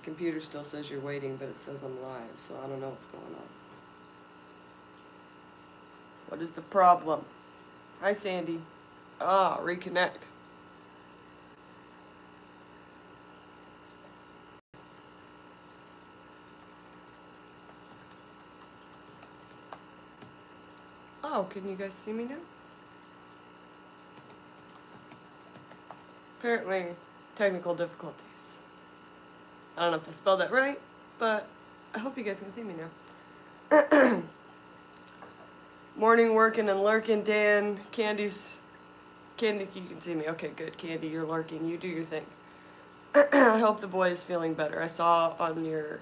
computer still says you're waiting, but it says I'm live, so I don't know what's going on. What is the problem? Hi, Sandy. Ah, reconnect. Oh, can you guys see me now? Apparently, technical difficulties. I don't know if I spelled that right, but I hope you guys can see me now. Morning working and lurking, Dan. Candy, you can see me. Okay, good. Candy, you're lurking. You do your thing. I hope the boy is feeling better. I saw on your,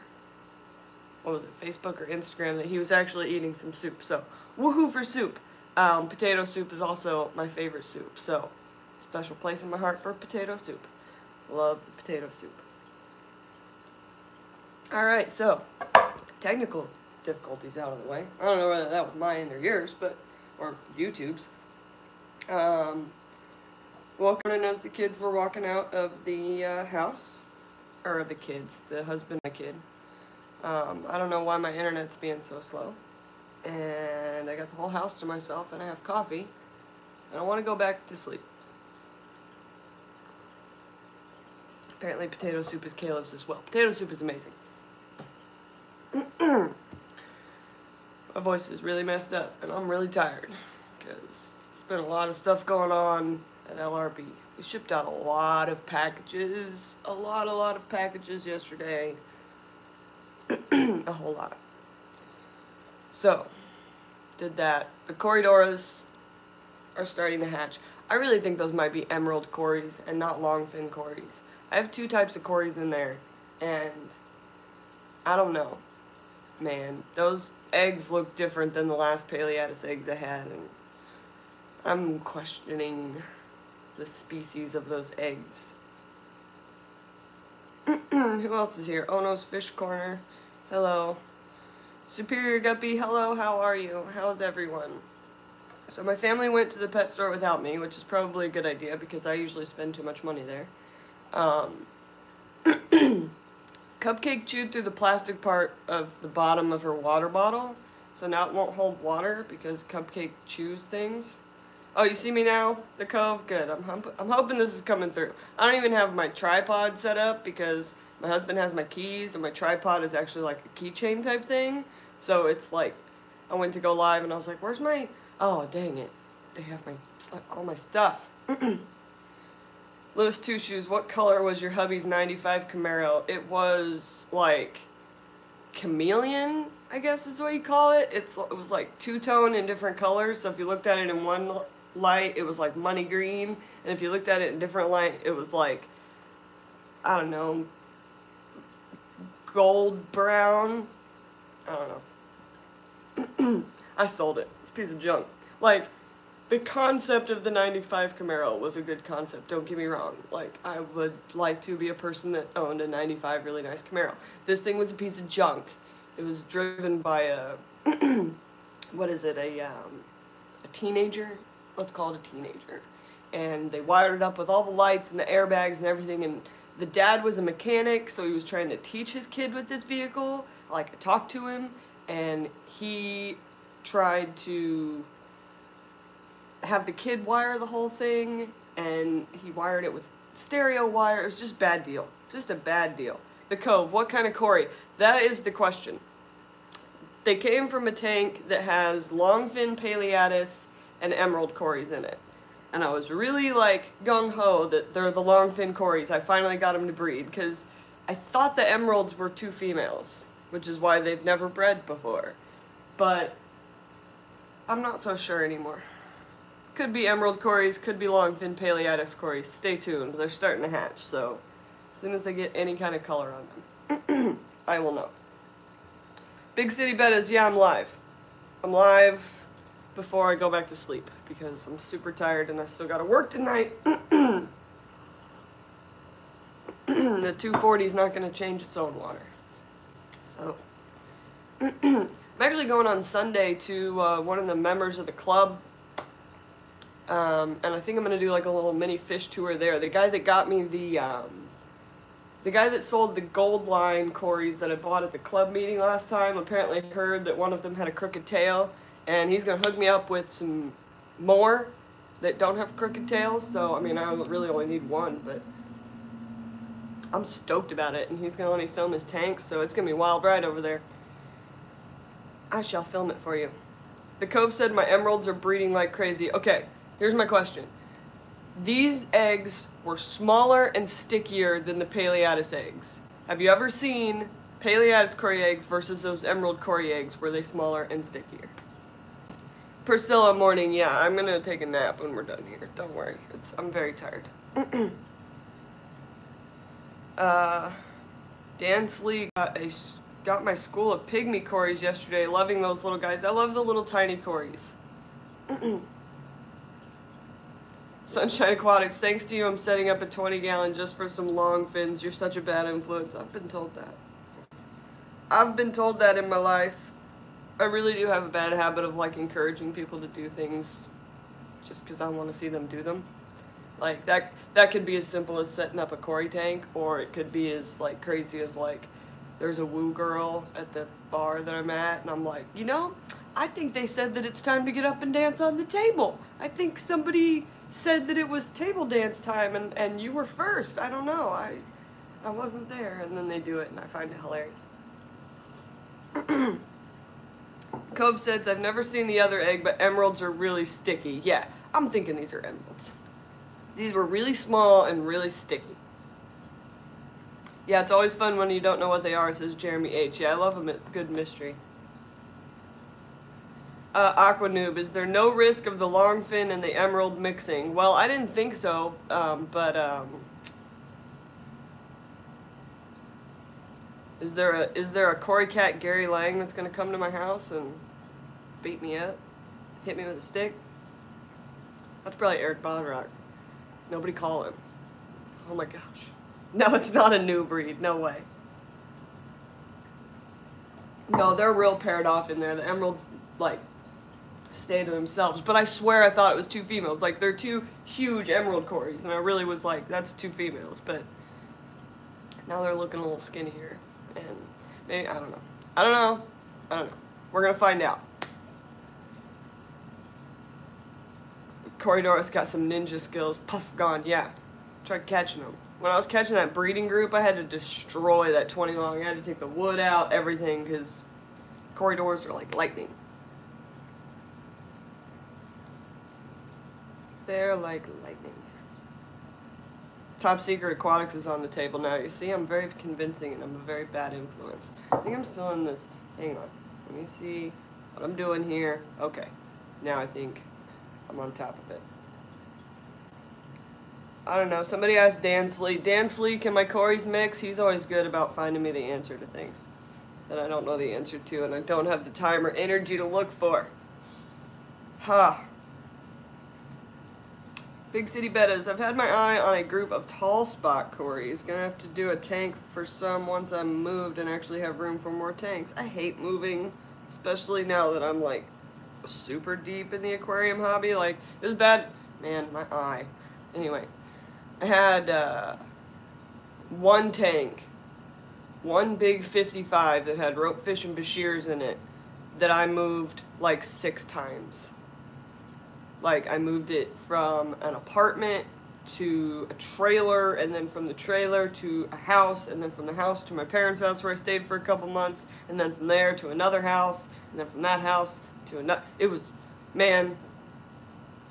what was it, Facebook or Instagram, that he was actually eating some soup. So, woohoo for soup. Potato soup is also my favorite soup. So, special place in my heart for potato soup. Love the potato soup. Alright, so, technical difficulties out of the way. I don't know whether that was mine or yours, but, or YouTube's. Walking as the kids were walking out of the house, or the kids, the husband and the kid. I don't know why my internet's being so slow. And I got the whole house to myself, and I have coffee, and I want to go back to sleep. Apparently potato soup is Caleb's as well. Potato soup is amazing. My voice is really messed up, and I'm really tired, because there's been a lot of stuff going on at LRB. We shipped out a lot of packages, a lot of packages yesterday. A whole lot. So, did that. The Corydoras are starting to hatch. I really think those might be emerald corys and not longfin corys. I have 2 types of corys in there, and I don't know. Man, those eggs look different than the last Paleatus eggs I had, and I'm questioning the species of those eggs. Who else is here? Ono's Fish Corner. Hello. Superior Guppy, hello, how are you? How's everyone? So my family went to the pet store without me, which is probably a good idea because I usually spend too much money there. Cupcake chewed through the plastic part of the bottom of her water bottle, so now it won't hold water because Cupcake chews things. Oh, you see me now? The Cove? Good. I'm hoping this is coming through. I don't even have my tripod set up because my husband has my keys, and my tripod is actually like a keychain type thing. So it's like, I went to go live and I was like, where's my, oh dang it. They have my, all my stuff. Lewis Two Shoes, what color was your hubby's 95 Camaro? It was like chameleon, I guess is what you call it. It was like two-tone in different colors. So if you looked at it in one light, it was like money green. And if you looked at it in different light, it was like, I don't know, gold brown. I don't know. I sold it. It's a piece of junk. Like, the concept of the 95 Camaro was a good concept, don't get me wrong. Like, I would like to be a person that owned a 95 really nice Camaro. This thing was a piece of junk. It was driven by a, what is it, a teenager? Let's call it a teenager. And they wired it up with all the lights and the airbags and everything, and the dad was a mechanic, so he was trying to teach his kid with this vehicle. Like, I talked to him, and he tried to have the kid wire the whole thing, and he wired it with stereo wire. It was just a bad deal. Just a bad deal. The Cove, what kind of Cory? That is the question. They came from a tank that has longfin Paleatus and emerald Corys in it. And I was really like gung-ho that they're the longfin Corys. I finally got them to breed because I thought the emeralds were 2 females, which is why they've never bred before. But I'm not so sure anymore. Could be emerald Corys, could be longfin Paleatus Corys. Stay tuned. They're starting to hatch, so as soon as they get any kind of color on them, I will know. Big City Bettas, yeah, I'm live. I'm live before I go back to sleep because I'm super tired and I still gotta work tonight. The 240 is not gonna change its own water. So, I'm actually going on Sunday to one of the members of the club. And I think I'm going to do like a little mini fish tour there. The guy that got me the The guy that sold the gold line Corys that I bought at the club meeting last time apparently heard that one of them had a crooked tail, and he's going to hook me up with some more that don't have crooked tails. So, I mean, I really only need one, but I'm stoked about it, and he's going to let me film his tanks, so it's going to be a wild ride over there. I shall film it for you. The Cove said my emeralds are breeding like crazy. Okay, here's my question. These eggs were smaller and stickier than the Paleatus eggs. Have you ever seen Paleatus Cory eggs versus those emerald Cory eggs? Were they smaller and stickier? Priscilla morning, yeah, I'm gonna take a nap when we're done here. Don't worry, I'm very tired. Dan Slee got my school of pygmy Corys yesterday. Loving those little guys. I love the little tiny Corys. Sunshine Aquatics, thanks to you, I'm setting up a 20-gallon just for some long fins. You're such a bad influence. I've been told that. I've been told that in my life. I really do have a bad habit of, like, encouraging people to do things just because I want to see them do them. Like, that could be as simple as setting up a Cory tank, or it could be as, like, crazy as, like, there's a woo girl at the bar that I'm at, and I'm like, you know, I think they said that it's time to get up and dance on the table. I think somebody said that it was table dance time, and you were first. I don't know. I wasn't there. And then they do it, and I find it hilarious. Cove says, I've never seen the other egg, but emeralds are really sticky. Yeah, I'm thinking these are emeralds. These were really small and really sticky. Yeah, it's always fun when you don't know what they are, says Jeremy H. Yeah, I love a good mystery. Aqua Noob, is there no risk of the longfin and the emerald mixing? Well, I didn't think so, is there a Cory Cat Gary Lang that's gonna come to my house and beat me up? Hit me with a stick? That's probably Eric Bodrock. Nobody call him. Oh my gosh. No, it's not a new breed. No way. No, they're real paired off in there. The emeralds, like, stay to themselves. But I swear I thought it was two females. Like, they're two huge emerald Corys, and I really was like, that's two females. But now they're looking a little skinnier. And maybe, I don't know. I don't know. We're going to find out. Corydoras got some ninja skills. Puff gone, yeah. Tried catching them. When I was catching that breeding group, I had to destroy that 20 long. I had to take the wood out, everything, because Corydoras are like lightning. They're like lightning. Top Secret Aquatics is on the table now. You see, I'm very convincing and I'm a very bad influence. I think I'm still in this. Hang on. Let me see what I'm doing here. Okay. Now I think I'm on top of it. I don't know. Somebody asked Dan Slee. Dan Slee, can my Corys mix? He's always good about finding me the answer to things that I don't know the answer to and I don't have the time or energy to look for. Ha. Big City Bettas. I've had my eye on a group of tall spot Corys. Gonna have to do a tank for some once I'm moved and actually have room for more tanks. I hate moving, especially now that I'm like super deep in the aquarium hobby. Like, it was bad. Man, my eye. Anyway, I had one tank, one big 55 that had ropefish and bashirs in it that I moved like 6 times. Like, I moved it from an apartment to a trailer, and then from the trailer to a house, and then from the house to my parents' house where I stayed for a couple months, and then from there to another house, and then from that house to another. It was, man,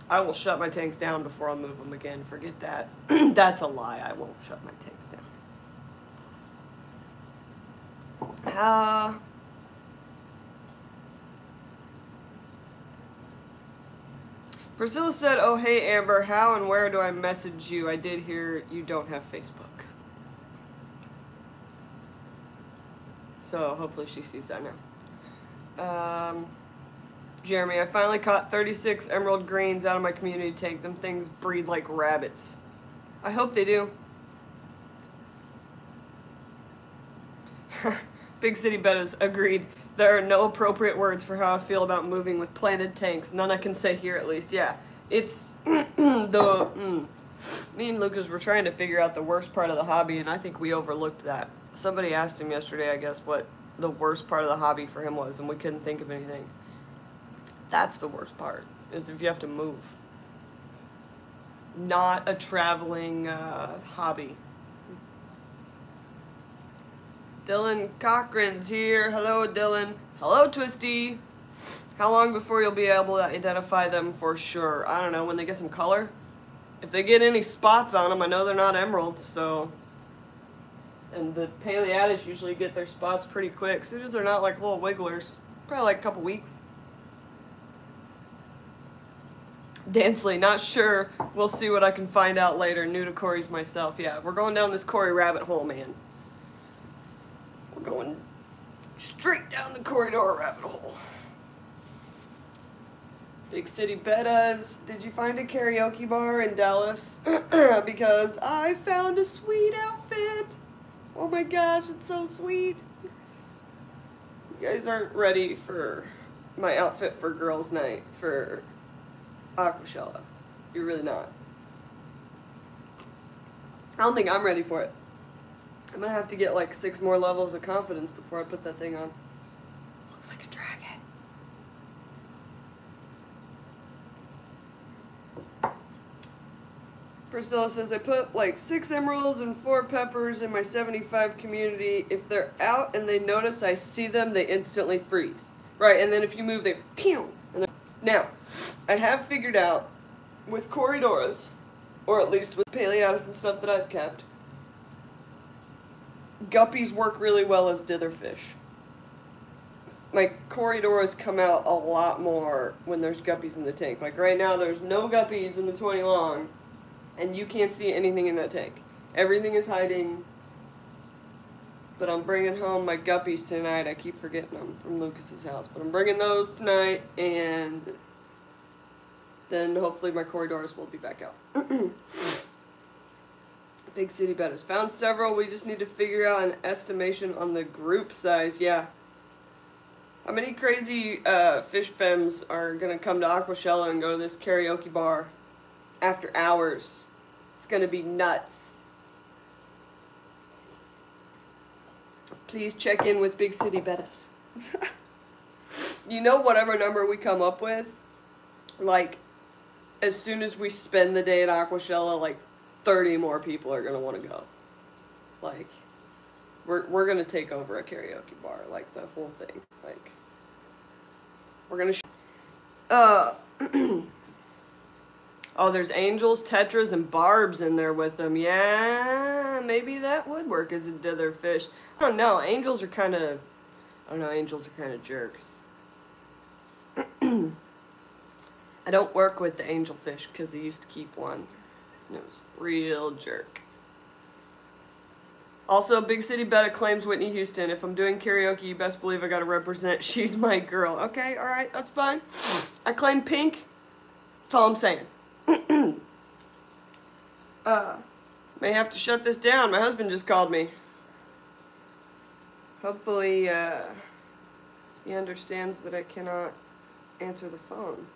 I will shut my tanks down before I'll move them again. Forget that. That's a lie. I won't shut my tanks down. Priscilla said, oh, hey, Amber, how and where do I message you? I did hear you don't have Facebook. So hopefully she sees that now. Jeremy, I finally caught 36 emerald greens out of my community tank. Them things breed like rabbits. I hope they do. Big City Bettas, agreed. There are no appropriate words for how I feel about moving with planted tanks. None I can say here, at least. Yeah, it's Me and Lucas were trying to figure out the worst part of the hobby, and I think we overlooked that. Somebody asked him yesterday, I guess, what the worst part of the hobby for him was, and we couldn't think of anything. That's the worst part, is if you have to move. Not a traveling hobby. Dylan Cochran's here. Hello, Dylan. Hello, Twisty. How long before you'll be able to identify them for sure? I don't know, when they get some color. If they get any spots on them, I know they're not emeralds, so... And the Paleatis usually get their spots pretty quick. As soon as they're not like little wigglers. Probably like a couple weeks. Dansley, not sure. We'll see what I can find out later. New to Cory's myself. Yeah, we're going down this Cory rabbit hole, man. We're going straight down the Corydora rabbit hole. Big City Bettas. Did you find a karaoke bar in Dallas? Because I found a sweet outfit. Oh my gosh, it's so sweet. You guys aren't ready for my outfit for girls' night for Aquashella. You're really not. I don't think I'm ready for it. I'm gonna have to get like 6 more levels of confidence before I put that thing on. Looks like a dragon. Priscilla says, I put like 6 emeralds and 4 peppers in my 75 community. If they're out and they notice I see them, they instantly freeze. Right, and then if you move, they pew. Now, I have figured out with Corydoras, or at least with Paleatis and stuff that I've kept, guppies work really well as ditherfish. My Corydoras come out a lot more when there's guppies in the tank. Like right now, there's no guppies in the 20 long, and you can't see anything in that tank. Everything is hiding. But I'm bringing home my guppies tonight. I keep forgetting them from Lucas's house. But I'm bringing those tonight, and then hopefully my Corydoras will be back out. Big City Bettas. Found several. We just need to figure out an estimation on the group size. Yeah. How many crazy fish femmes are going to come to Aquashella and go to this karaoke bar after hours? It's going to be nuts. Please check in with Big City Bettas. You know, whatever number we come up with, like, as soon as we spend the day at Aquashella, like, 30 more people are going to want to go. Like, we're going to take over a karaoke bar, like, the whole thing. Like, we're going to... Oh, there's angels, tetras, and barbs in there with them. Yeah, maybe that would work as a dither fish. I don't know. Angels are kind of... I don't know. Angels are kind of jerks. I don't work with the angel fish because I used to keep one. And it was real jerk. Also, Big City Betta claims Whitney Houston. If I'm doing karaoke, you best believe I gotta represent She's My Girl. Okay, alright, that's fine. I claim Pink. That's all I'm saying. May have to shut this down. My husband just called me. Hopefully, he understands that I cannot answer the phone.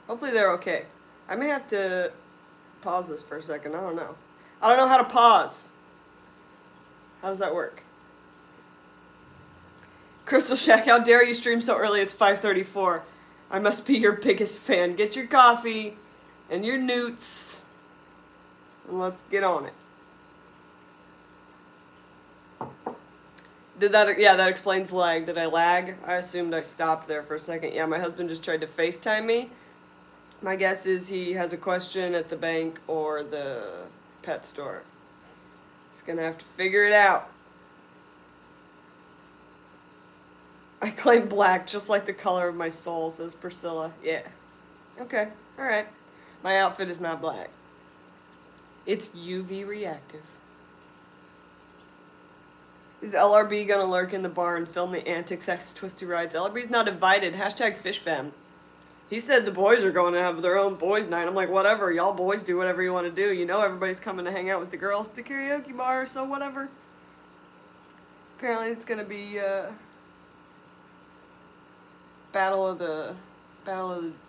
Hopefully they're okay. I may have to pause this for a second. I don't know. I don't know how to pause. How does that work? Crystal Shack, how dare you stream so early? It's 5:34. I must be your biggest fan. Get your coffee and your newts, and let's get on it. Did that? Yeah, that explains lag. Did I lag? I assumed I stopped there for a second. Yeah, my husband just tried to FaceTime me. My guess is he has a question at the bank or the pet store. He's gonna have to figure it out. I claim black, just like the color of my soul, says Priscilla. Yeah. Okay, alright. My outfit is not black. It's UV reactive. Is LRB gonna lurk in the bar and film the antics as Twisty rides? LRB's not invited. Hashtag FishFam. He said the boys are going to have their own boys' night. I'm like, whatever. Y'all boys do whatever you want to do. You know everybody's coming to hang out with the girls at the karaoke bar, so whatever. Apparently it's going to be battle of the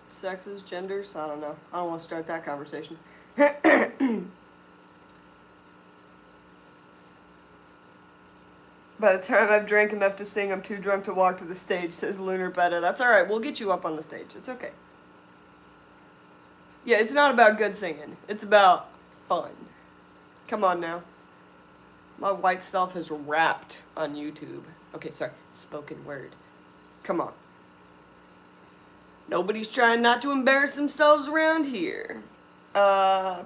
sexes, genders. I don't know. I don't want to start that conversation. By the time I've drank enough to sing, I'm too drunk to walk to the stage, says Lunar Betta. That's alright, we'll get you up on the stage. It's okay. Yeah, it's not about good singing. It's about fun. Come on now. My white self has rapped on YouTube. Okay, sorry. Spoken word. Come on. Nobody's trying not to embarrass themselves around here.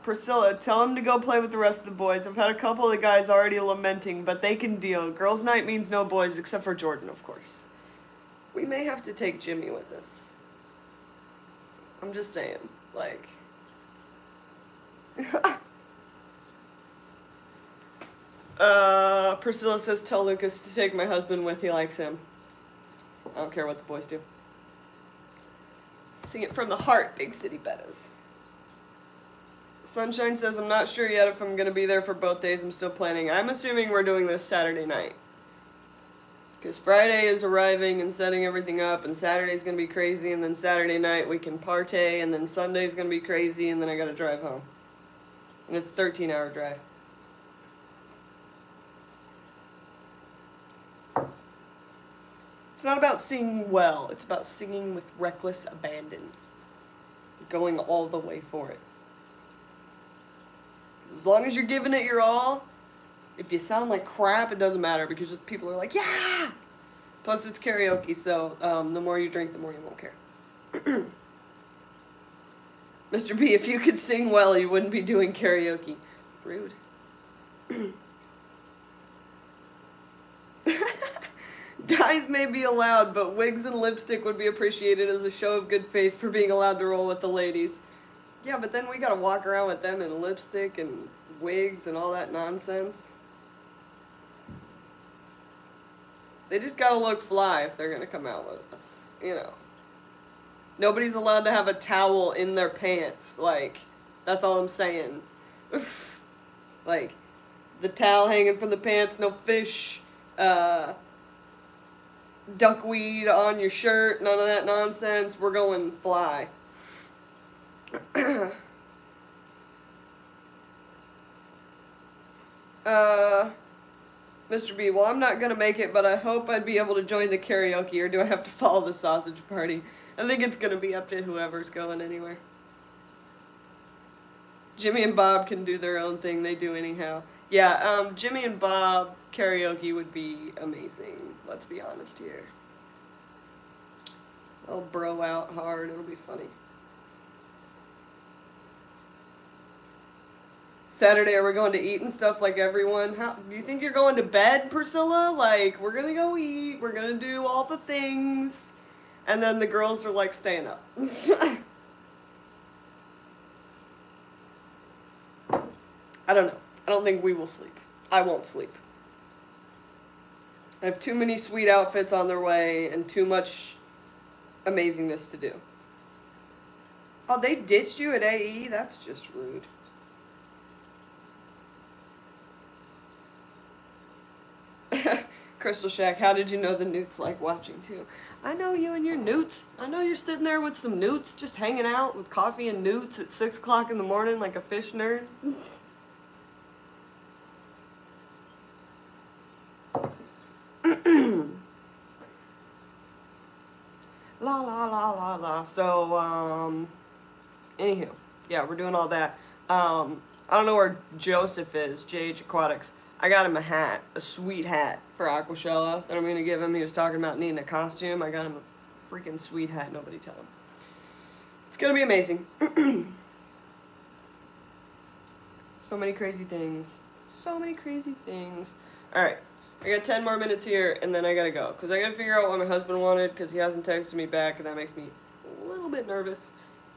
Priscilla, tell him to go play with the rest of the boys. I've had a couple of the guys already lamenting, but they can deal. Girls' night means no boys, except for Jordan, of course. We may have to take Jimmy with us. I'm just saying, like... Priscilla says, tell Lucas to take my husband with, he likes him. I don't care what the boys do. Sing it from the heart, Big City Bettas. Sunshine says, I'm not sure yet if I'm going to be there for both days. I'm still planning. I'm assuming we're doing this Saturday night. Because Friday is arriving and setting everything up, and Saturday's going to be crazy, and then Saturday night we can partay, and then Sunday's going to be crazy, and then I got to drive home. And it's a 13-hour drive. It's not about singing well. It's about singing with reckless abandon. Going all the way for it. As long as you're giving it your all, if you sound like crap, it doesn't matter because people are like, yeah! Plus, it's karaoke, so the more you drink, the more you won't care. Mr. B, if you could sing well, you wouldn't be doing karaoke. Rude. Guys may be allowed, but wigs and lipstick would be appreciated as a show of good faith for being allowed to roll with the ladies. Yeah, but then we gotta walk around with them in lipstick and wigs and all that nonsense. They just gotta look fly if they're gonna come out with us, you know. Nobody's allowed to have a towel in their pants, like, that's all I'm saying. Like, the towel hanging from the pants, no fish, duckweed on your shirt, none of that nonsense. We're going fly. Mr. B, well, I'm not gonna make it, but I hope I'd be able to join the karaoke, or do I have to follow the sausage party? I think it's gonna be up to whoever's going anywhere. Jimmy and Bob can do their own thing, they do anyhow. Yeah, Jimmy and Bob karaoke would be amazing, let's be honest here. They'll bro out hard, it'll be funny. Saturday, are we going to eat and stuff like everyone? How do you think you're going to bed, Priscilla? Like, we're gonna go eat, we're gonna do all the things, and then the girls are like staying up. I don't know. I don't think we will sleep. I won't sleep. I have too many sweet outfits on their way and too much amazingness to do. Oh, they ditched you at AE? That's just rude. Crystal Shack, how did you know the newts like watching too? I know you and your newts. I know you're sitting there with some newts just hanging out with coffee and newts at 6 o'clock in the morning like a fish nerd. La la la la la. So, anywho, yeah, we're doing all that. I don't know where Joseph is, JH Aquatics. I got him a hat, a sweet hat for Aquashella that I'm going to give him. He was talking about needing a costume. I got him a freaking sweet hat. Nobody tell him. It's going to be amazing. So many crazy things. So many crazy things. Alright, I got 10 more minutes here, and then I got to go. Because I got to figure out what my husband wanted, because he hasn't texted me back, and that makes me a little bit nervous.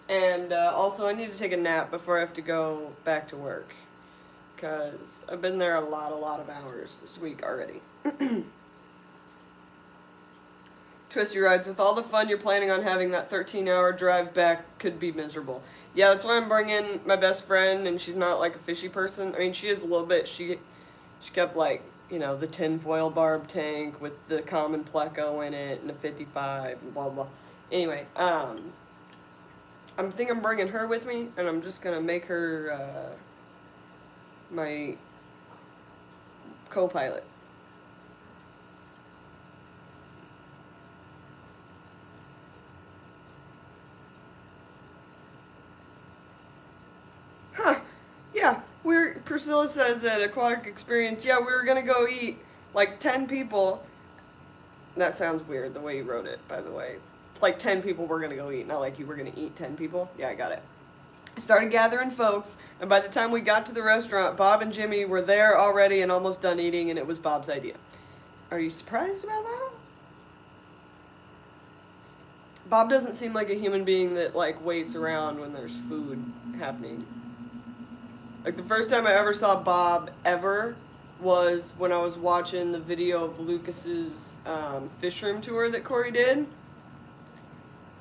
And also, I need to take a nap before I have to go back to work. Because I've been there a lot of hours this week already. Twisty Rides, with all the fun you're planning on having, that 13-hour drive back could be miserable. Yeah, that's why I'm bringing my best friend, and she's not like a fishy person. I mean, she is a little bit. She kept like, you know, the tinfoil barb tank with the common pleco in it and a 55 and blah blah. Anyway, I think I'm bringing her with me, and I'm just gonna make her my co-pilot. Huh. Yeah, Priscilla says that aquatic experience, yeah, we were gonna go eat like 10 people. That sounds weird the way you wrote it, by the way. Like 10 people were gonna go eat, not like you were gonna eat 10 people. Yeah, I got it. I started gathering folks, and by the time we got to the restaurant, Bob and Jimmy were there already and almost done eating, and it was Bob's idea. Are you surprised about that? Bob doesn't seem like a human being that, like, waits around when there's food happening. Like, the first time I ever saw Bob ever was when I was watching the video of Lucas's fish room tour that Corey did.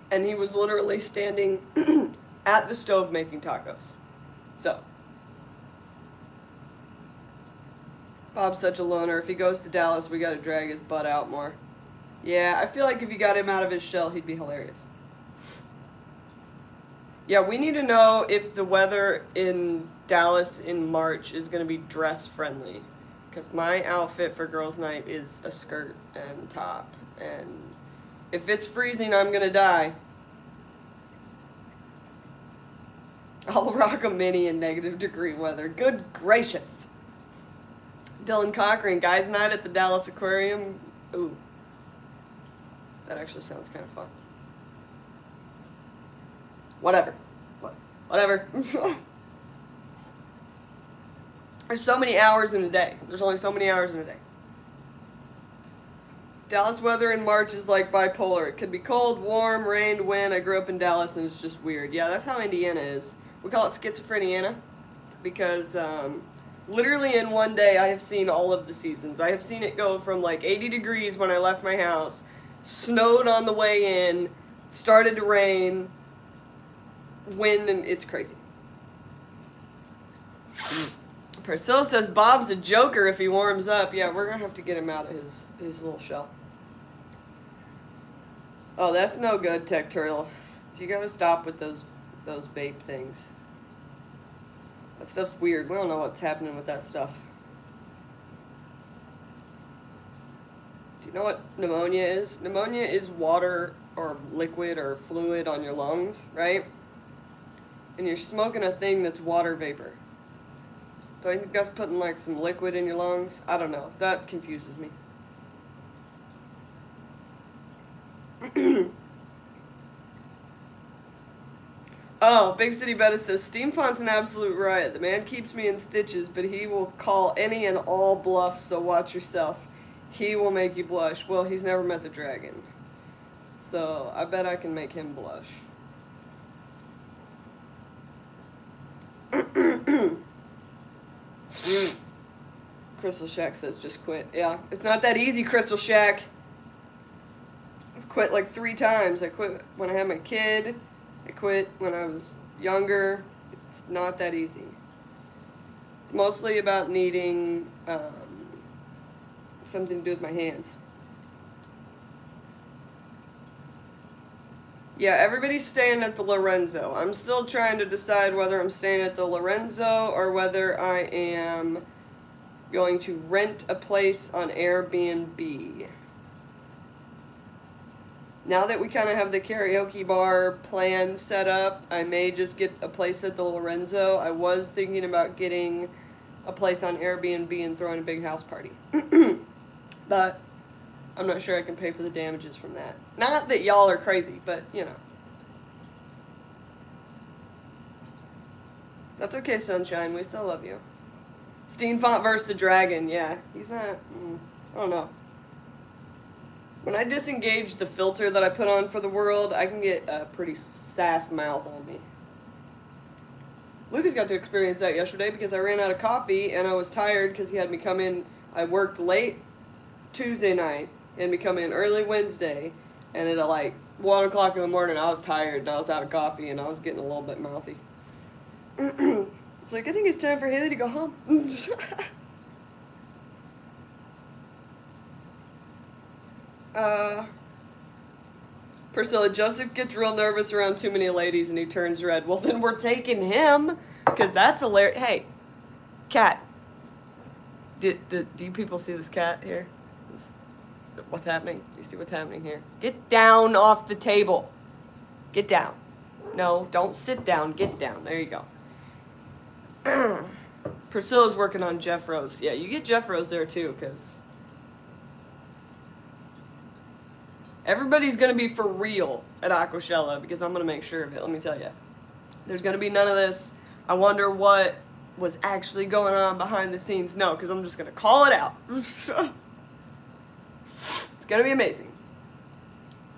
And he was literally standing at the stove making tacos. So, Bob's such a loner. If he goes to Dallas, we gotta drag his butt out more. Yeah, I feel like if you got him out of his shell, he'd be hilarious. Yeah, we need to know if the weather in Dallas in March is going to be dress friendly. Because my outfit for girls' night is a skirt and top. And if it's freezing, I'm going to die. I'll rock a mini in -degree weather. Good gracious. Dylan Cochran, guys' night at the Dallas Aquarium. Ooh. That actually sounds kind of fun. Whatever. Whatever. There's so many hours in a day. There's only so many hours in a day. Dallas weather in March is like bipolar. It could be cold, warm, rain, wind. I grew up in Dallas and it's just weird. Yeah, that's how Indiana is. We call it schizophreniana because literally in one day I have seen all of the seasons. I have seen it go from like 80 degrees when I left my house, snowed on the way in, started to rain, wind, and it's crazy. Priscilla says Bob's a joker if he warms up. Yeah, we're gonna have to get him out of his little shell. Oh, that's no good, Tech Turtle. You gotta stop with those vape things. That stuff's weird. We don't know what's happening with that stuff. Do you know what pneumonia is? Pneumonia is water or liquid or fluid on your lungs, right? And you're smoking a thing that's water vapor. Do I think that's putting like some liquid in your lungs? I don't know. That confuses me. Oh, Big City Betta says, Steamfont's an absolute riot. The man keeps me in stitches, but he will call any and all bluffs, so watch yourself. He will make you blush. Well, he's never met the dragon. So, I bet I can make him blush. Crystal Shack says, just quit. Yeah, it's not that easy, Crystal Shack. I've quit like 3 times. I quit when I had my kid. I quit when I was younger. It's not that easy. It's mostly about needing something to do with my hands. Yeah, everybody's staying at the Lorenzo. I'm still trying to decide whether I'm staying at the Lorenzo or whether I am going to rent a place on Airbnb. Now that we kind of have the karaoke bar plan set up, I may just get a place at the Lorenzo. I was thinking about getting a place on Airbnb and throwing a big house party. But I'm not sure I can pay for the damages from that. Not that y'all are crazy, but, you know. That's okay, Sunshine. We still love you. Steamfont versus the dragon. Yeah, he's not... I don't know. When I disengage the filter that I put on for the world, I can get a pretty sass mouth on me. Lucas got to experience that yesterday because I ran out of coffee and I was tired because he had me come in. I worked late Tuesday night and me come in early Wednesday, and at like 1 o'clock in the morning I was tired and I was out of coffee and I was getting a little bit mouthy. It's like, I think it's time for Haley to go home. Priscilla, Joseph gets real nervous around too many ladies and he turns red. Well, then we're taking him, because that's hilarious. Hey, cat. Do you people see this cat here? What's happening? Do you see what's happening here? Get down off the table. Get down. No, don't sit down. Get down. There you go. Priscilla's working on Jeff Rose. Yeah, you get Jeff Rose there too, because everybody's going to be for real at Aquashella, because I'm going to make sure of it. Let me tell you. There's going to be none of this. I wonder what was actually going on behind the scenes. No, because I'm just going to call it out. It's going to be amazing.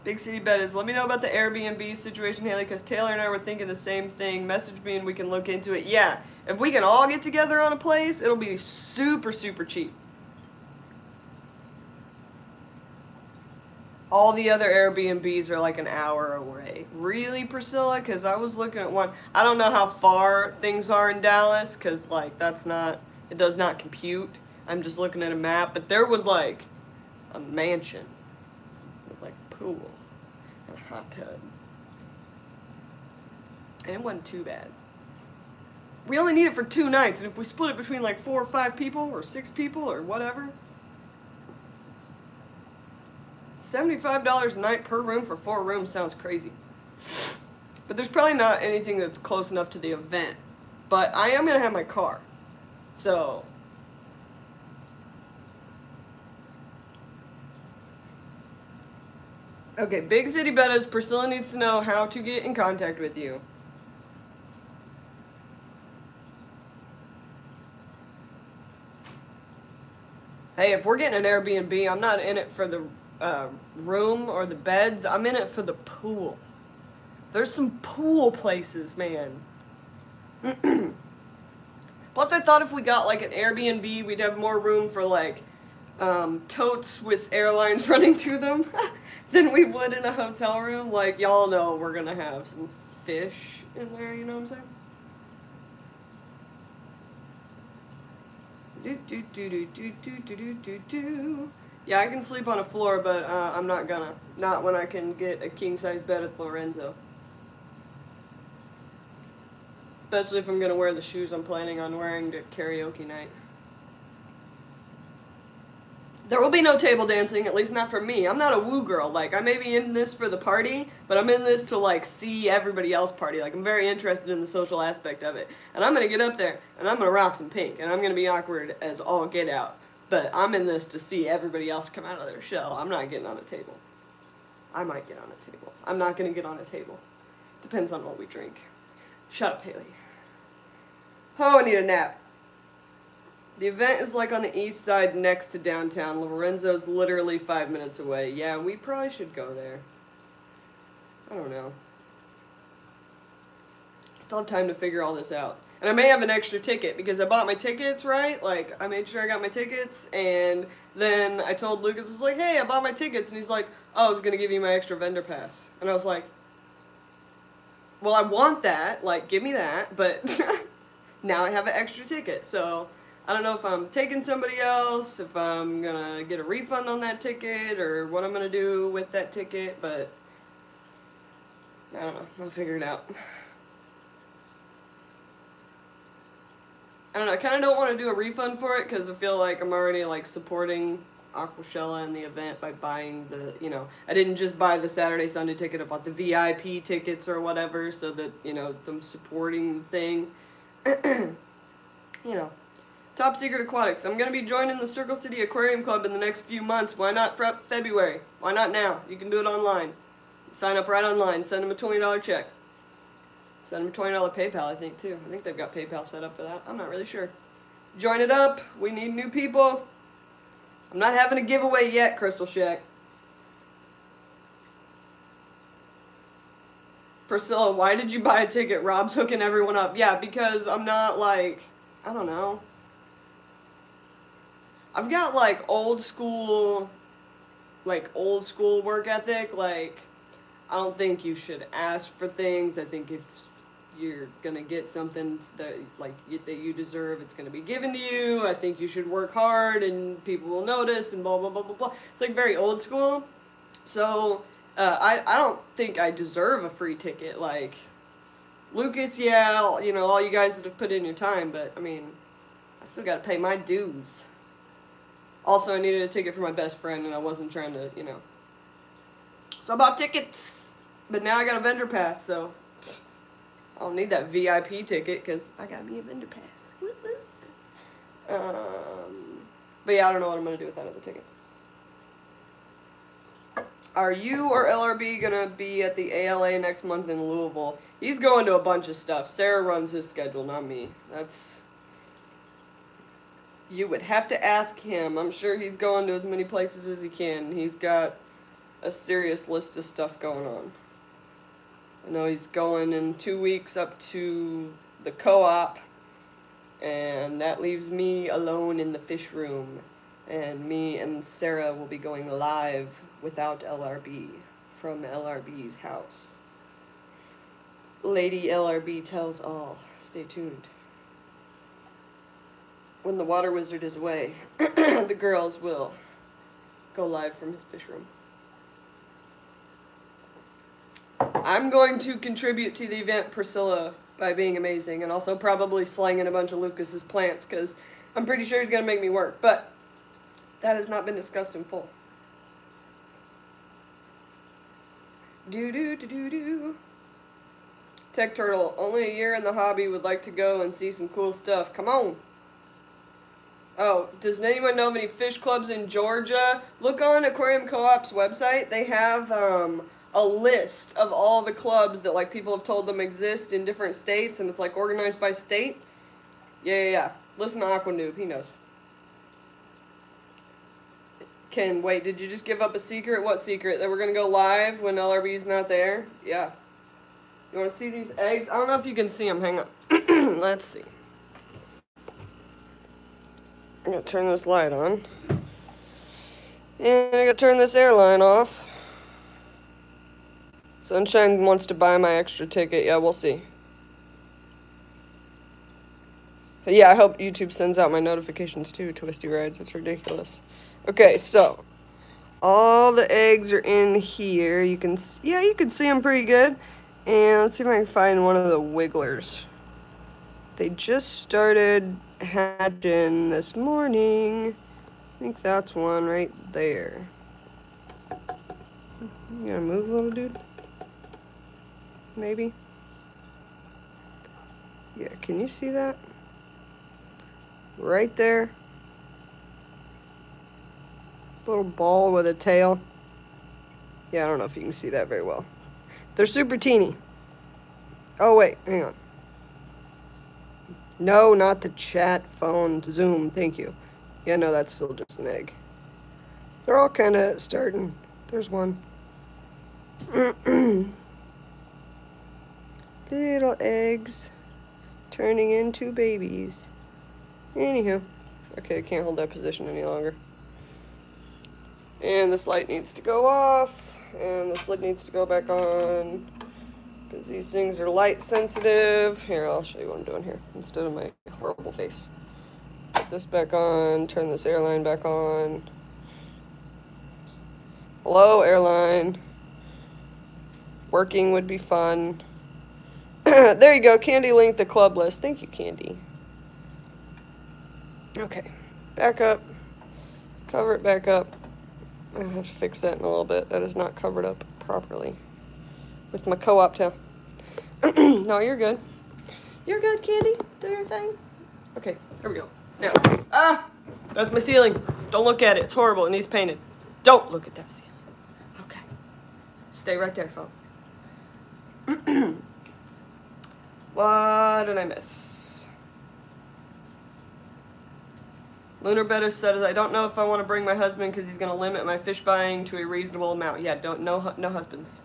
Big City Bet is, let me know about the Airbnb situation, Haley, because Taylor and I were thinking the same thing. Message me and we can look into it. Yeah, if we can all get together on a place, it'll be super, super cheap. All the other Airbnbs are like an hour away. Really, Priscilla? Because I was looking at one. I don't know how far things are in Dallas, because, like, that's not, it does not compute. I'm just looking at a map. But there was, like, a mansion with, like, a pool and a hot tub. And it wasn't too bad. We only need it for 2 nights, and if we split it between, like, 4 or 5 people, or 6 people, or whatever, $75 a night per room for 4 rooms sounds crazy. But there's probably not anything that's close enough to the event. But I am going to have my car. So okay, Big City Bettas, Priscilla needs to know how to get in contact with you. Hey, if we're getting an Airbnb, I'm not in it for the room or the beds. I'm in it for the pool. There's some pool places, man. Plus, I thought if we got like an Airbnb, we'd have more room for like totes with airlines running to them than we would in a hotel room. Like, y'all know we're gonna have some fish in there, you know what I'm saying? Yeah, I can sleep on a floor, but I'm not gonna. Not when I can get a king-size bed at Lorenzo. Especially if I'm gonna wear the shoes I'm planning on wearing to karaoke night. There will be no table dancing, at least not for me. I'm not a woo girl. Like, I may be in this for the party, but I'm in this to, like, see everybody else party. Like, I'm very interested in the social aspect of it. And I'm gonna get up there, and I'm gonna rock some pink, and I'm gonna be awkward as all get out. But I'm in this to see everybody else come out of their shell. I'm not getting on a table. I might get on a table. I'm not going to get on a table. Depends on what we drink. Shut up, Haley. Oh, I need a nap. The event is like on the east side next to downtown. Lorenzo's literally 5 minutes away. Yeah, we probably should go there. I don't know. Still have time to figure all this out. And I may have an extra ticket because I bought my tickets, right? Like, I made sure I got my tickets, and then I told Lucas, I was like, hey, I bought my tickets, and he's like, oh, I was going to give you my extra vendor pass. And I was like, well, I want that, like, give me that, but now I have an extra ticket, so I don't know if I'm taking somebody else, if I'm going to get a refund on that ticket, or what I'm going to do with that ticket, but I don't know, I'll figure it out. I don't know, I kind of don't want to do a refund for it because I feel like I'm already, like, supporting Aquashella and the event by buying the, you know, I didn't just buy the Saturday, Sunday ticket, I bought the VIP tickets or whatever so that, you know, I'm supporting the thing. You know, Top Secret Aquatics. I'm going to be joining the Circle City Aquarium Club in the next few months. Why not February? Why not now? You can do it online. Sign up right online. Send them a $20 check. Send them a $20 PayPal, I think, too. I think they've got PayPal set up for that. I'm not really sure. Join it up. We need new people. I'm not having a giveaway yet, Crystal Shack. Priscilla, why did you buy a ticket? Rob's hooking everyone up. Yeah, because I'm not, like, I don't know. I've got, like, old school work ethic. Like, I don't think you should ask for things. I think if you're gonna get something that that you deserve, it's gonna be given to you. I think you should work hard and people will notice and blah blah blah blah blah. It's like very old school. So I don't think I deserve a free ticket. Like, Lucas, yeah, you know, all you guys that have put in your time, but, I mean, I still gotta pay my dues. Also, I needed a ticket for my best friend, and I wasn't trying to, you know. So I bought tickets, but now I got a vendor pass, so I don't need that VIP ticket, because I got me a vendor pass. But yeah, I don't know what I'm going to do with that other ticket. Are you or LRB going to be at the ALA next month in Louisville? He's going to a bunch of stuff. Sarah runs his schedule, not me. You would have to ask him. I'm sure he's going to as many places as he can. He's got a serious list of stuff going on. I know he's going in 2 weeks up to the co-op. And that leaves me alone in the fish room. And me and Sarah will be going live without LRB from LRB's house. Lady LRB tells all. Stay tuned. When the water wizard is away, the girls will go live from his fish room. I'm going to contribute to the event, Priscilla, by being amazing, and also probably slanging a bunch of Lucas's plants, because I'm pretty sure he's going to make me work, but that has not been discussed in full. Do. Tech Turtle, only a year in the hobby, would like to go and see some cool stuff. Come on. Oh, does anyone know of any fish clubs in Georgia? Look on Aquarium Co-op's website. They have a list of all the clubs that like people have told them exist in different states, and it's like organized by state. Yeah. Listen to Aquanoob, he knows. Ken, wait, did you just give up a secret? What secret? That we're gonna go live when LRB's not there? Yeah. You wanna see these eggs? I don't know if you can see them, hang on. Let's see. I'm gonna turn this light on. And I gotta turn this airline off. Sunshine wants to buy my extra ticket. Yeah, we'll see. But yeah, I hope YouTube sends out my notifications too, Twisty Rides. It's ridiculous. Okay, so all the eggs are in here. You can see them pretty good. And let's see if I can find one of the wigglers. They just started hatching this morning. I think that's one right there. You gonna move, little dude? Maybe? Yeah, can you see that? Right there. Little ball with a tail. Yeah, I don't know if you can see that very well. They're super teeny. Oh, wait, hang on. No, not the chat phone Zoom, thank you. Yeah, no, that's still just an egg. They're all kind of starting. There's one. Little eggs turning into babies. Anywho. Okay, I can't hold that position any longer. And this light needs to go off. And this lid needs to go back on. Because these things are light sensitive. Here, I'll show you what I'm doing here. Instead of my horrible face. Put this back on. Turn this airline back on. Hello, airline. Working would be fun. There you go. Candy linked the club list. Thank you, Candy. Okay. Back up. Cover it back up. I have to fix that in a little bit. That is not covered up properly. With my co-op tail. No, you're good. You're good, Candy. Do your thing. Okay, here we go. Now, that's my ceiling. Don't look at it. It's horrible. It needs painted. Don't look at that ceiling. Okay. Stay right there, phone. What did I miss? Lunar Better said, I don't know if I want to bring my husband because he's going to limit my fish buying to a reasonable amount. Yeah, no husbands.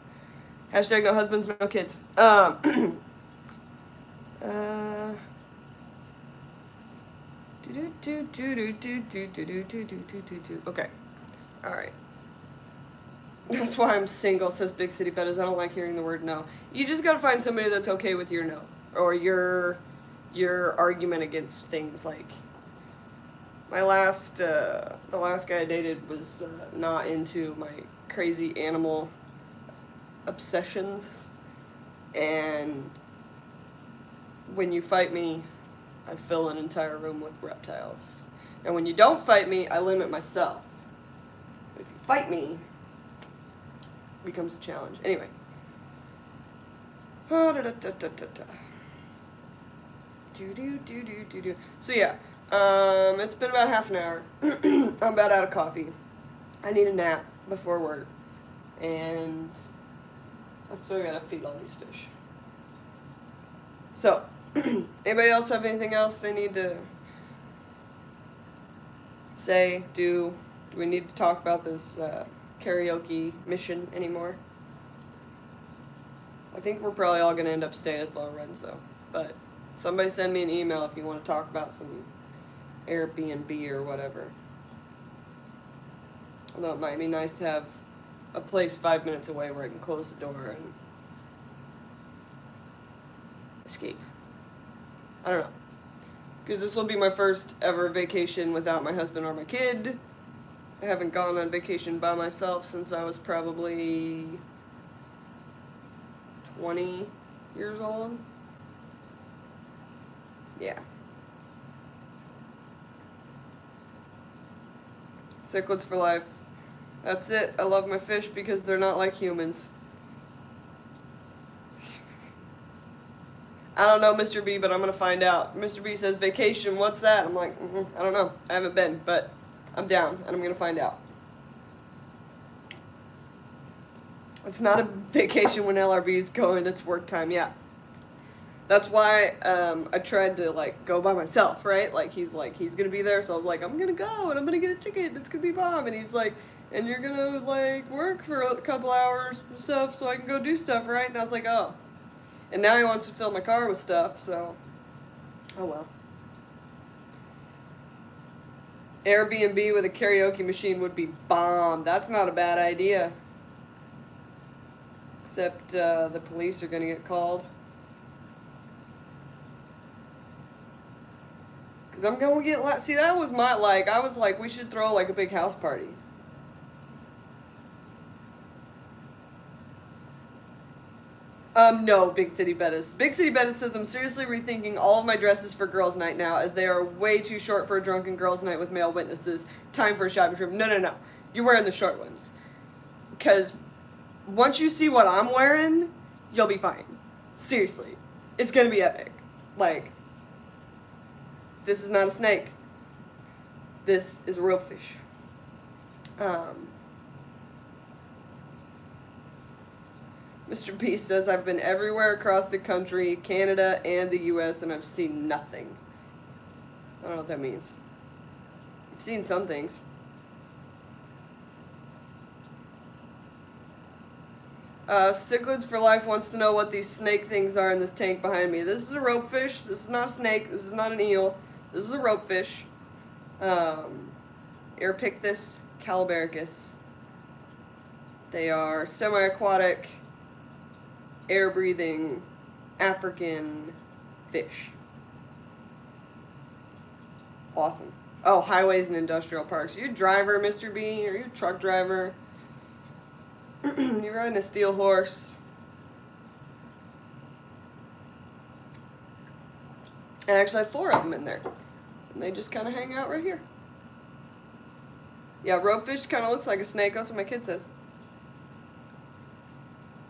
Hashtag no husbands, no kids. Okay. Alright. That's why I'm single, says Big City Bettas. I don't like hearing the word no. You just gotta find somebody that's okay with your no. Or your argument against things. Like, my the last guy I dated was not into my crazy animal obsessions, and when you fight me, I fill an entire room with reptiles. And when you don't fight me, I limit myself. But if you fight me, it becomes a challenge. Anyway. So yeah, it's been about half an hour. I'm about out of coffee. I need a nap before work. And I still gotta feed all these fish. So, anybody else have anything else they need to say, do? Do we need to talk about this karaoke mission anymore? I think we're probably all going to end up staying at Lorenzo. But somebody send me an email if you want to talk about some Airbnb or whatever. Although it might be nice to have a place 5 minutes away where I can close the door and escape. I don't know. Because this will be my first ever vacation without my husband or my kid. I haven't gone on vacation by myself since I was probably 20 years old. Yeah. Cichlids for life. That's it. I love my fish because they're not like humans. I don't know, Mr. B, but I'm going to find out. Mr. B says, vacation, what's that? I'm like, I don't know. I haven't been, but I'm down, and I'm going to find out. It's not a vacation when LRB's going, it's work time, yeah. That's why I tried to, like, go by myself, right? Like, he's going to be there, so I was like, I'm going to go, and I'm going to get a ticket, and it's going to be bomb. And he's like, and you're going to, like, work for a couple hours and stuff so I can go do stuff, right? And I was like, oh. And now he wants to fill my car with stuff, so, oh well. Airbnb with a karaoke machine would be bomb. That's not a bad idea. Except the police are going to get called. Because I'm going to get, see, that was my, like, I was like, we should throw, like, a big house party. No, Big City Bettis. Big City Bettis says, I'm seriously rethinking all of my dresses for girls' night now, as they are way too short for a drunken girls' night with male witnesses. Time for a shopping trip. No, no, no. You're wearing the short ones. Because once you see what I'm wearing, you'll be fine. Seriously. It's gonna be epic. Like, this is not a snake. This is a ropefish. Mr. B says, I've been everywhere across the country, Canada, and the U.S., and I've seen nothing. I don't know what that means. I've seen some things. Cichlids for Life wants to know what these snake things are in this tank behind me. This is a ropefish. This is not a snake. This is not an eel. This is a ropefish. Airpicthus calabaricus. They are semi-aquatic, air-breathing African fish. Awesome. Oh, highways and industrial parks. Are you a driver, Mr. B? Are you a truck driver? You're riding a steel horse. And actually I have 4 of them in there. And they just kind of hang out right here. Yeah, ropefish kind of looks like a snake. That's what my kid says.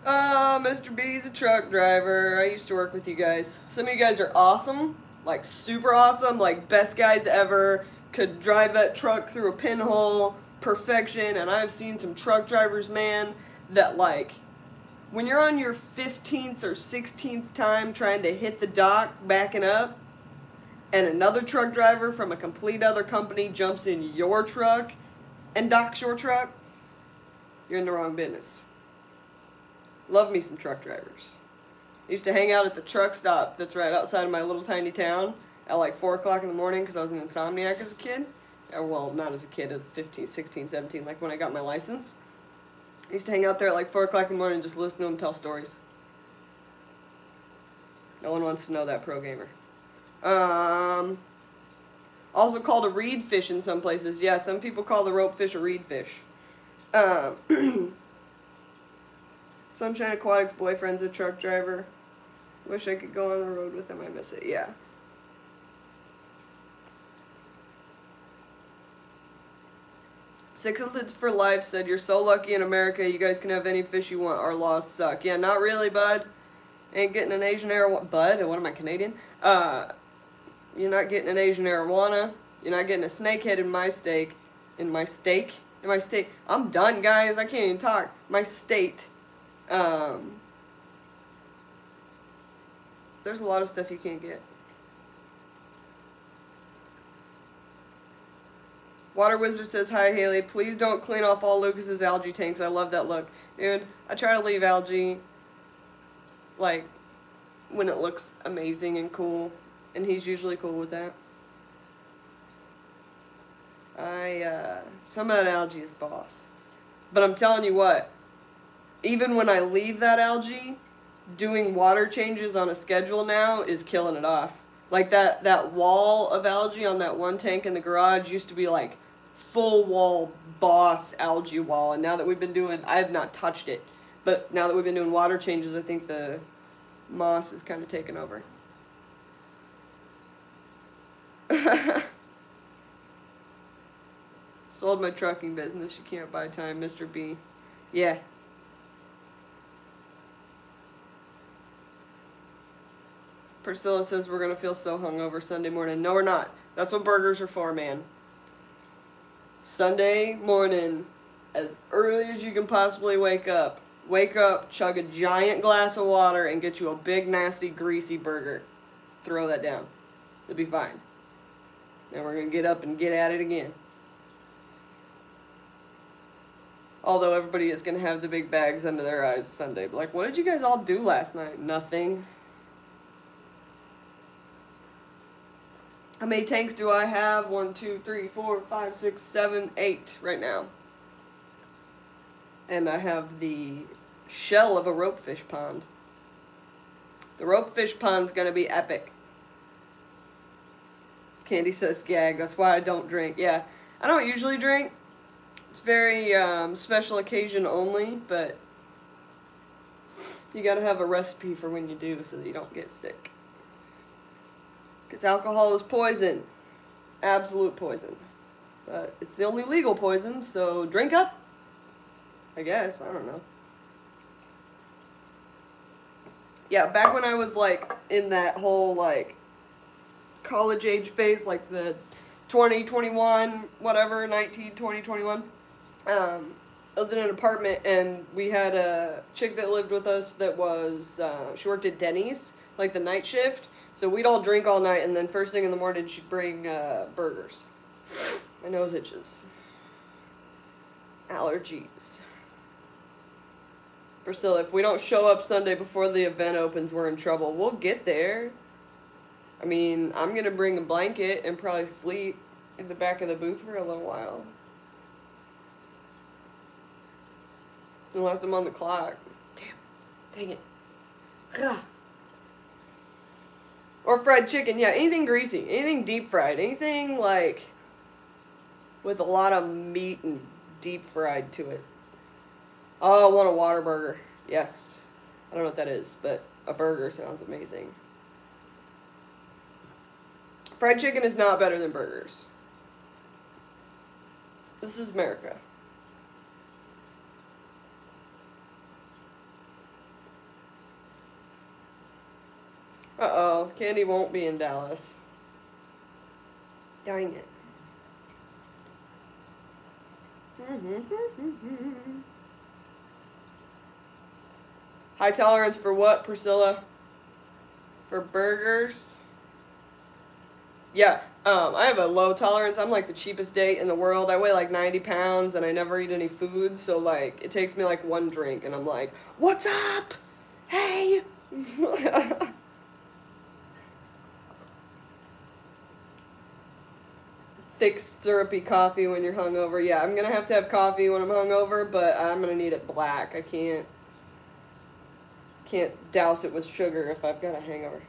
Oh, Mr. B's a truck driver. I used to work with you guys. Some of you guys are awesome. Like, super awesome. Like, best guys ever. Could drive that truck through a pinhole. Perfection. And I've seen some truck drivers, man, that, like, when you're on your 15th or 16th time trying to hit the dock, backing up, and another truck driver from a complete other company jumps in your truck and docks your truck, you're in the wrong business. Love me some truck drivers. I used to hang out at the truck stop that's right outside of my little tiny town at like 4 o'clock in the morning because I was an insomniac as a kid. Well, not as a kid, as 15, 16, 17, like when I got my license. I used to hang out there at like 4 o'clock in the morning and just listen to them tell stories. No one wants to know that, pro gamer. Also called a reed fish in some places. Yeah, some people call the rope fish a reed fish. Sunshine Aquatics boyfriend's a truck driver. Wish I could go on the road with him. I miss it. Yeah. Cichlids for Life said, you're so lucky in America. You guys can have any fish you want. Our laws suck. Yeah, not really, bud. Ain't getting an Asian arowana. Bud? What am I, Canadian? You're not getting an Asian arowana. You're not getting a snakehead in my steak. In my steak? In my state. I'm done, guys. I can't even talk. My state. There's a lot of stuff you can't get. Water Wizard says, hi, Haley. Please don't clean off all Lucas's algae tanks. I love that look. Dude, I try to leave algae, like, when it looks amazing and cool. And he's usually cool with that. Some of that algae is boss. But I'm telling you what, even when I leave that algae, doing water changes on a schedule now is killing it off. Like that wall of algae on that one tank in the garage used to be like full wall boss algae wall. And now that we've been doing, I have not touched it, but now that we've been doing water changes, I think the moss is kind of taken over. Sold my trucking business. You can't buy time, Mr. B. Yeah. Priscilla says we're going to feel so hungover Sunday morning. No, we're not. That's what burgers are for, man. Sunday morning, as early as you can possibly wake up, chug a giant glass of water, and get you a big, nasty, greasy burger. Throw that down. It'll be fine. Then we're going to get up and get at it again. Although everybody is going to have the big bags under their eyes Sunday. But like, what did you guys all do last night? Nothing. How many tanks do I have? 1, 2, 3, 4, 5, 6, 7, 8 right now. And I have the shell of a ropefish pond. The ropefish pond's going to be epic. Candy says gag. That's why I don't drink. Yeah, I don't usually drink. It's very special occasion only, but you gotta have a recipe for when you do so that you don't get sick. Because alcohol is poison. Absolute poison. But it's the only legal poison, so drink up. I guess, I don't know. Yeah, back when I was like in that whole like college age phase, like the 20, 21, whatever, 19, 20, 21. Lived in an apartment, and we had a chick that lived with us that was, she worked at Denny's, like the night shift, so we'd all drink all night, and then first thing in the morning, she'd bring, burgers. My nose itches. Allergies. Priscilla, if we don't show up Sunday before the event opens, we're in trouble. We'll get there. I mean, I'm gonna bring a blanket and probably sleep in the back of the booth for a little while. Unless I'm on the clock. Dang it. Ugh. Or fried chicken. Yeah, anything greasy. Anything deep fried. Anything like with a lot of meat and deep fried to it. Oh, I want a water burger. Yes. I don't know what that is, but a burger sounds amazing. Fried chicken is not better than burgers. This is America. Uh-oh, Candy won't be in Dallas. Dang it. High tolerance for what, Priscilla? For burgers? Yeah, I have a low tolerance. I'm like the cheapest date in the world. I weigh like 90 pounds and I never eat any food. So like, it takes me like one drink and I'm like, what's up? Hey! Thick, syrupy coffee when you're hungover. Yeah, I'm going to have coffee when I'm hungover, but I'm going to need it black. I can't douse it with sugar if I've got a hangover.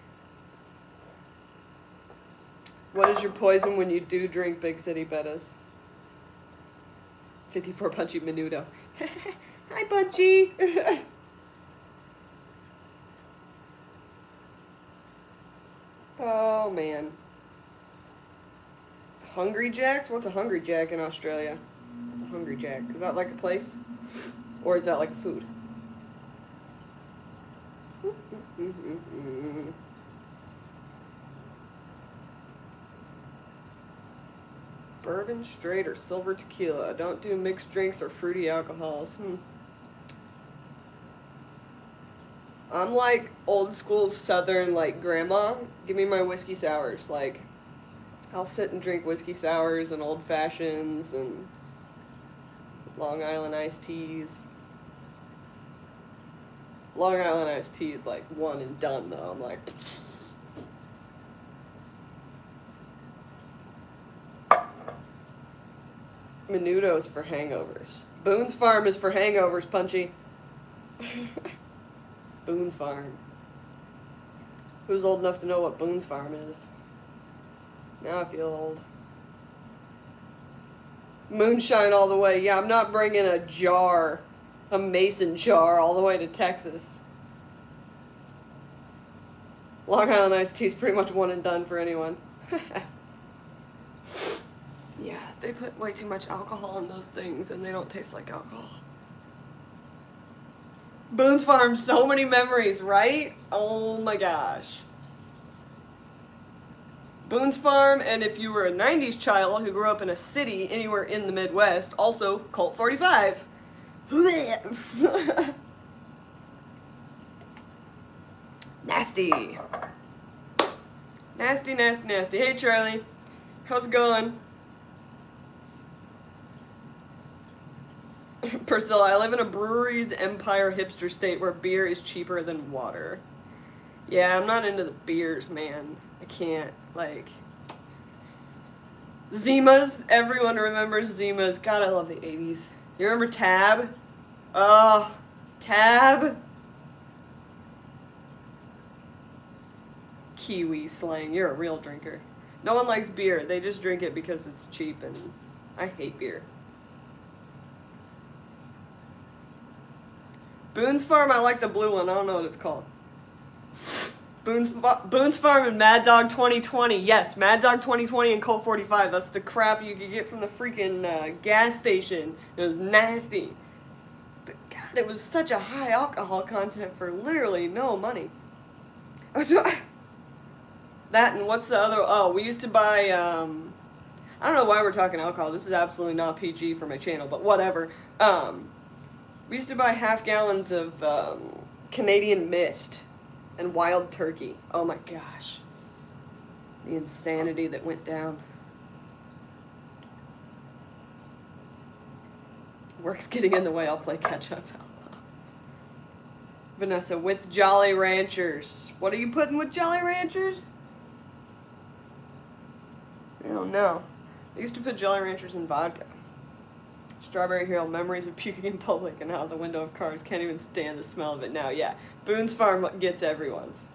What is your poison when you do drink Big City Bettas? 54 Punchy Menudo. Hi, Punchy. Oh, man. Hungry Jacks? What's a Hungry Jack in Australia? What's a Hungry Jack? Is that like a place? Or is that like a food? Bourbon, straight, or silver tequila. Don't do mixed drinks or fruity alcohols. I'm like old school southern, like grandma. Give me my whiskey sours. Like, I'll sit and drink whiskey sours and old fashions and Long Island iced teas. Long Island iced tea is like one and done though. I'm like, Menudo's for hangovers. Boone's Farm is for hangovers, Punchy. Boone's Farm. Who's old enough to know what Boone's Farm is? Now I feel old. Moonshine all the way. Yeah, I'm not bringing a jar, a mason jar, all the way to Texas. Long Island iced tea is pretty much one and done for anyone. Yeah, they put way too much alcohol in those things and they don't taste like alcohol. Boone's Farm, so many memories, right? Oh my gosh. Boone's Farm, and if you were a 90s child who grew up in a city anywhere in the Midwest, also Colt 45. Nasty. Nasty, nasty, nasty. Hey Charlie, how's it going? Priscilla, I live in a brewery's empire hipster state where beer is cheaper than water. Yeah, I'm not into the beers, man. I can't, like... Zimas, everyone remembers Zimas. God, I love the 80s. You remember Tab? Oh, Tab? Kiwi slang, you're a real drinker. No one likes beer, they just drink it because it's cheap, and I hate beer. Boone's Farm, I like the blue one. I don't know what it's called. Boone's Farm and Mad Dog 2020. Yes, Mad Dog 2020 and Colt 45. That's the crap you could get from the freaking gas station. It was nasty. But God, it was such a high alcohol content for literally no money. That and what's the other? Oh, we used to buy, I don't know why we're talking alcohol. This is absolutely not PG for my channel, but whatever. We used to buy half-gallons of Canadian Mist and Wild Turkey. Oh my gosh. The insanity that went down. Work's getting in the way, I'll play catch-up. Vanessa, with Jolly Ranchers. What are you putting with Jolly Ranchers? I don't know. I used to put Jolly Ranchers in vodka. Strawberry Hill, memories of puking in public and out the window of cars. Can't even stand the smell of it now. Yeah, Boone's Farm gets everyone's.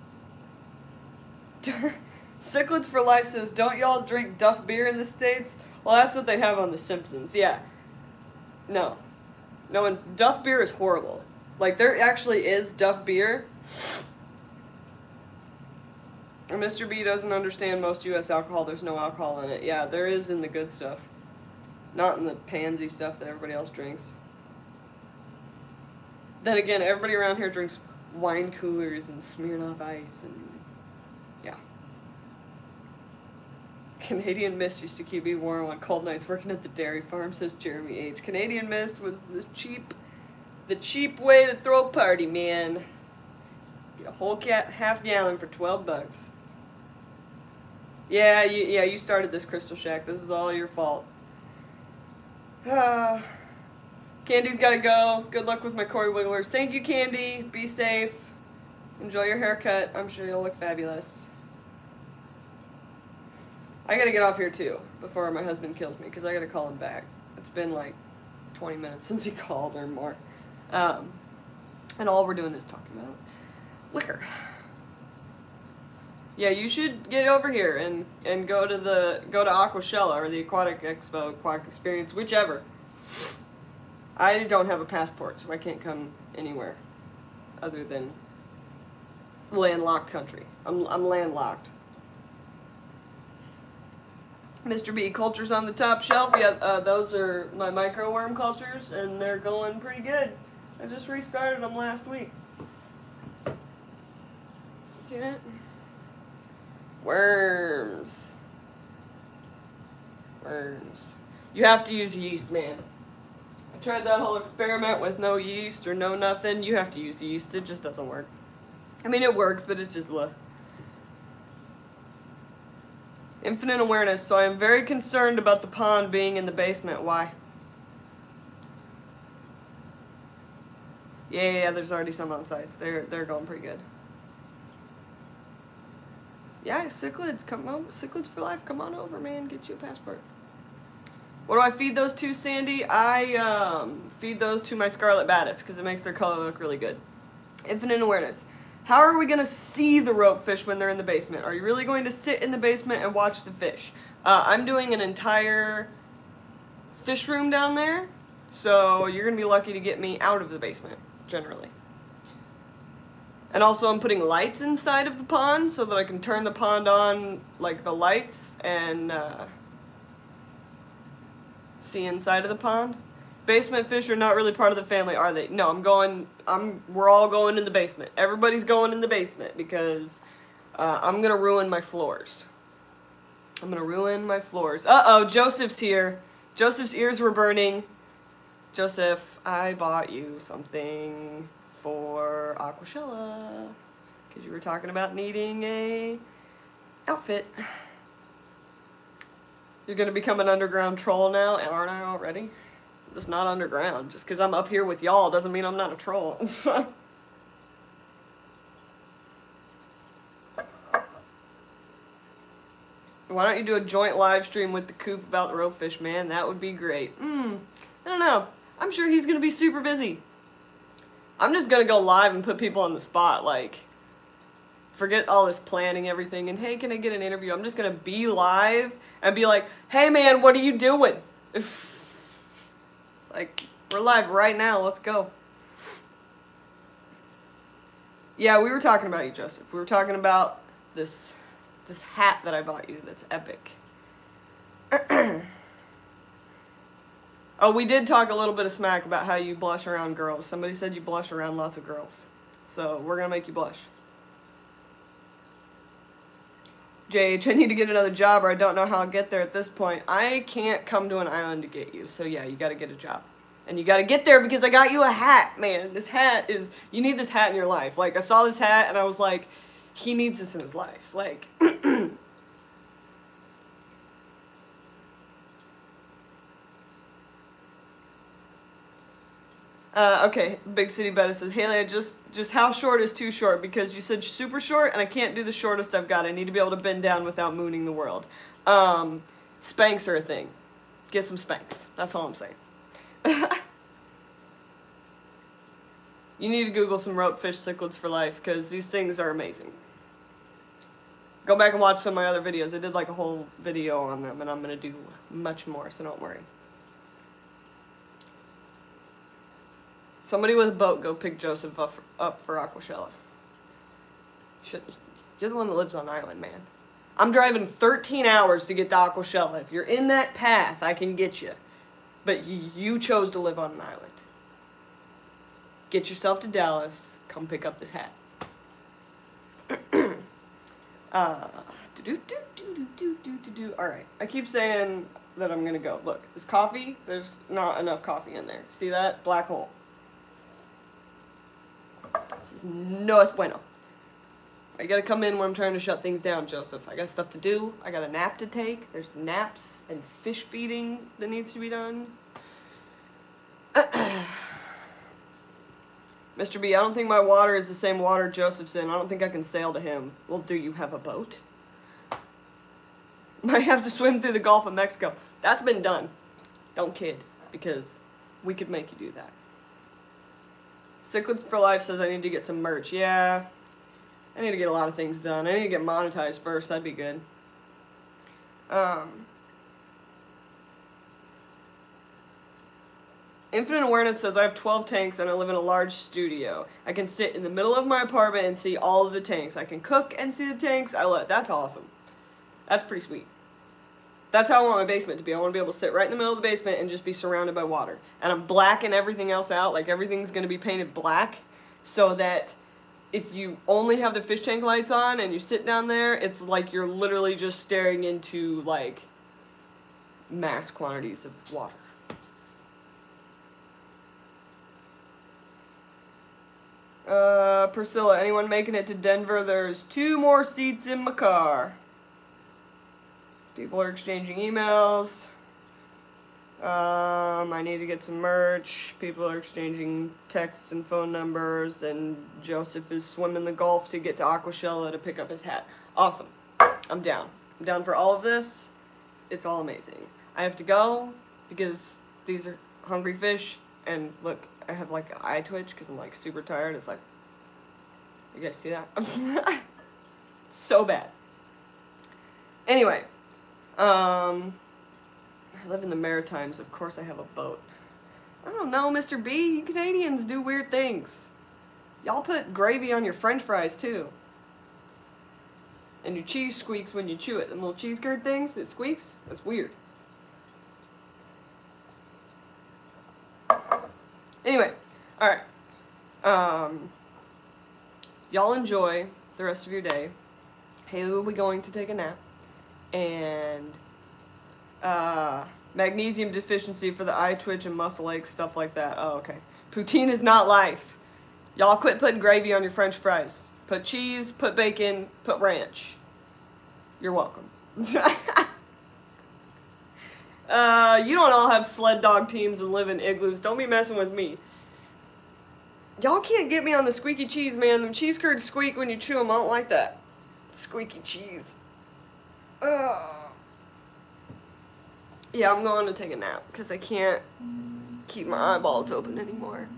Cichlids for Life says, don't y'all drink Duff beer in the States? Well, that's what they have on The Simpsons. Yeah. No. No, and Duff beer is horrible. Like, there actually is Duff beer. And Mr. B doesn't understand most U.S. alcohol. There's no alcohol in it. Yeah, there is in the good stuff. Not in the pansy stuff that everybody else drinks. Then again, everybody around here drinks wine coolers and Smirnoff Ice and... yeah. Canadian Mist used to keep me warm on cold nights working at the dairy farm, says Jeremy H. Canadian Mist was the cheap way to throw a party, man. Get a whole half gallon for $12. Yeah, you started this, Crystal Shack. This is all your fault. Candy's gotta go. Good luck with my Cory Wigglers. Thank you, Candy. Be safe. Enjoy your haircut. I'm sure you'll look fabulous. I gotta get off here too before my husband kills me because I gotta call him back. It's been like 20 minutes since he called or more. And all we're doing is talking about liquor. Yeah, you should get over here and go to Aquashella or the Aquatic Expo, Aquatic Experience, whichever. I don't have a passport, so I can't come anywhere other than landlocked country. I'm landlocked. Mr. B, cultures on the top shelf. Yeah, those are my micro worm cultures, and they're going pretty good. I just restarted them last week. See that? Worms. Worms. You have to use yeast, man. I tried that whole experiment with no yeast or no nothing. You have to use yeast. It just doesn't work. I mean, it works, but it's just low. Infinite awareness. So I am very concerned about the pond being in the basement. Why? Yeah, there's already some on sites. They're going pretty good. Yeah, cichlids, come over. Cichlids for life, come on over, man. Get you a passport. What do I feed those to, Sandy? I feed those to my scarlet batis because it makes their color look really good. Infinite awareness. How are we going to see the rope fish when they're in the basement? Are you really going to sit in the basement and watch the fish? I'm doing an entire fish room down there, so you're going to be lucky to get me out of the basement, generally. And also I'm putting lights inside of the pond so that I can turn the pond on, like the lights, and see inside of the pond. Basement fish are not really part of the family, are they? No, we're all going in the basement. Everybody's going in the basement because I'm gonna ruin my floors. I'm gonna ruin my floors. Uh-oh, Joseph's here. Joseph's ears were burning. Joseph, I bought you something for Aquashella because you were talking about needing a outfit. You're gonna become an underground troll now, aren't I already? I'm just not underground. Just because I'm up here with y'all doesn't mean I'm not a troll. Why don't you do a joint live stream with the coop about the ropefish, man? That would be great. I don't know. I'm sure he's gonna be super busy. I'm just gonna go live and put people on the spot, like, forget all this planning everything, and hey, can I get an interview? I'm just gonna be live and be like, hey man, what are you doing? Like, we're live right now, let's go. Yeah, we were talking about you, Joseph. We were talking about this hat that I bought you that's epic. Oh, we did talk a little bit of smack about how you blush around girls. Somebody said you blush around lots of girls. So, we're gonna make you blush. JH, I need to get another job or I don't know how I'll get there at this point. I can't come to an island to get you. So yeah, you gotta get a job. And you gotta get there because I got you a hat, man. This hat is, you need this hat in your life. Like, I saw this hat and I was like, he needs this in his life. Like, okay, Big City Betta says, Haley, just how short is too short? Because you said super short, and I can't do the shortest I've got. I need to be able to bend down without mooning the world. Spanks are a thing. Get some Spanks. That's all I'm saying. You need to Google some ropefish cichlids for life, because these things are amazing. Go back and watch some of my other videos. I did like a whole video on them, and I'm going to do much more, so don't worry. Somebody with a boat, go pick Joseph up for Aquashella. You're the one that lives on island, man. I'm driving 13 hours to get to Aquashella. If you're in that path, I can get you. But you chose to live on an island. Get yourself to Dallas. Come pick up this hat. Alright, I keep saying that I'm gonna go. Look, this coffee, there's not enough coffee in there. See that? Black hole. This is no es bueno. I gotta come in when I'm trying to shut things down, Joseph. I got stuff to do. I got a nap to take. There's naps and fish feeding that needs to be done. Mr. B, I don't think my water is the same water Joseph's in. I don't think I can sail to him. Well, do you have a boat? Might have to swim through the Gulf of Mexico. That's been done. Don't kid, because we could make you do that. Cichlids for Life says I need to get some merch. Yeah, I need to get a lot of things done. I need to get monetized first. That'd be good. Infinite Awareness says I have 12 tanks and I live in a large studio. I can sit in the middle of my apartment and see all of the tanks. I can cook and see the tanks. That's awesome. That's pretty sweet. That's how I want my basement to be. I want to be able to sit right in the middle of the basement and just be surrounded by water. And I'm blacking everything else out. Like, everything's going to be painted black so that if you only have the fish tank lights on and you sit down there, it's like you're literally just staring into, like, mass quantities of water. Priscilla, anyone making it to Denver? There's 2 more seats in my car. People are exchanging emails. I need to get some merch. People are exchanging texts and phone numbers, and Joseph is swimming the Gulf to get to Aquashella to pick up his hat. Awesome. I'm down. I'm down for all of this. It's all amazing. I have to go because these are hungry fish, and look, I have like an eye twitch because I'm like super tired. It's like, you guys see that? So bad. Anyway, I live in the Maritimes. Of course I have a boat. I don't know, Mr. B. You Canadians do weird things. Y'all put gravy on your french fries, too. And your cheese squeaks when you chew it. Them little cheese curd things, it squeaks. That's weird. Anyway, alright. Y'all enjoy the rest of your day. Haley will be going to take a nap. And magnesium deficiency for the eye twitch and muscle aches, stuff like that. Oh, okay. Poutine is not life. Y'all quit putting gravy on your french fries. Put cheese, put bacon, put ranch. You're welcome. You don't all have sled dog teams and live in igloos. Don't be messing with me. Y'all can't get me on the squeaky cheese, man. The cheese curds squeak when you chew them. I don't like that. Squeaky cheese. Ugh. Yeah, I'm going to take a nap because I can't keep my eyeballs open anymore.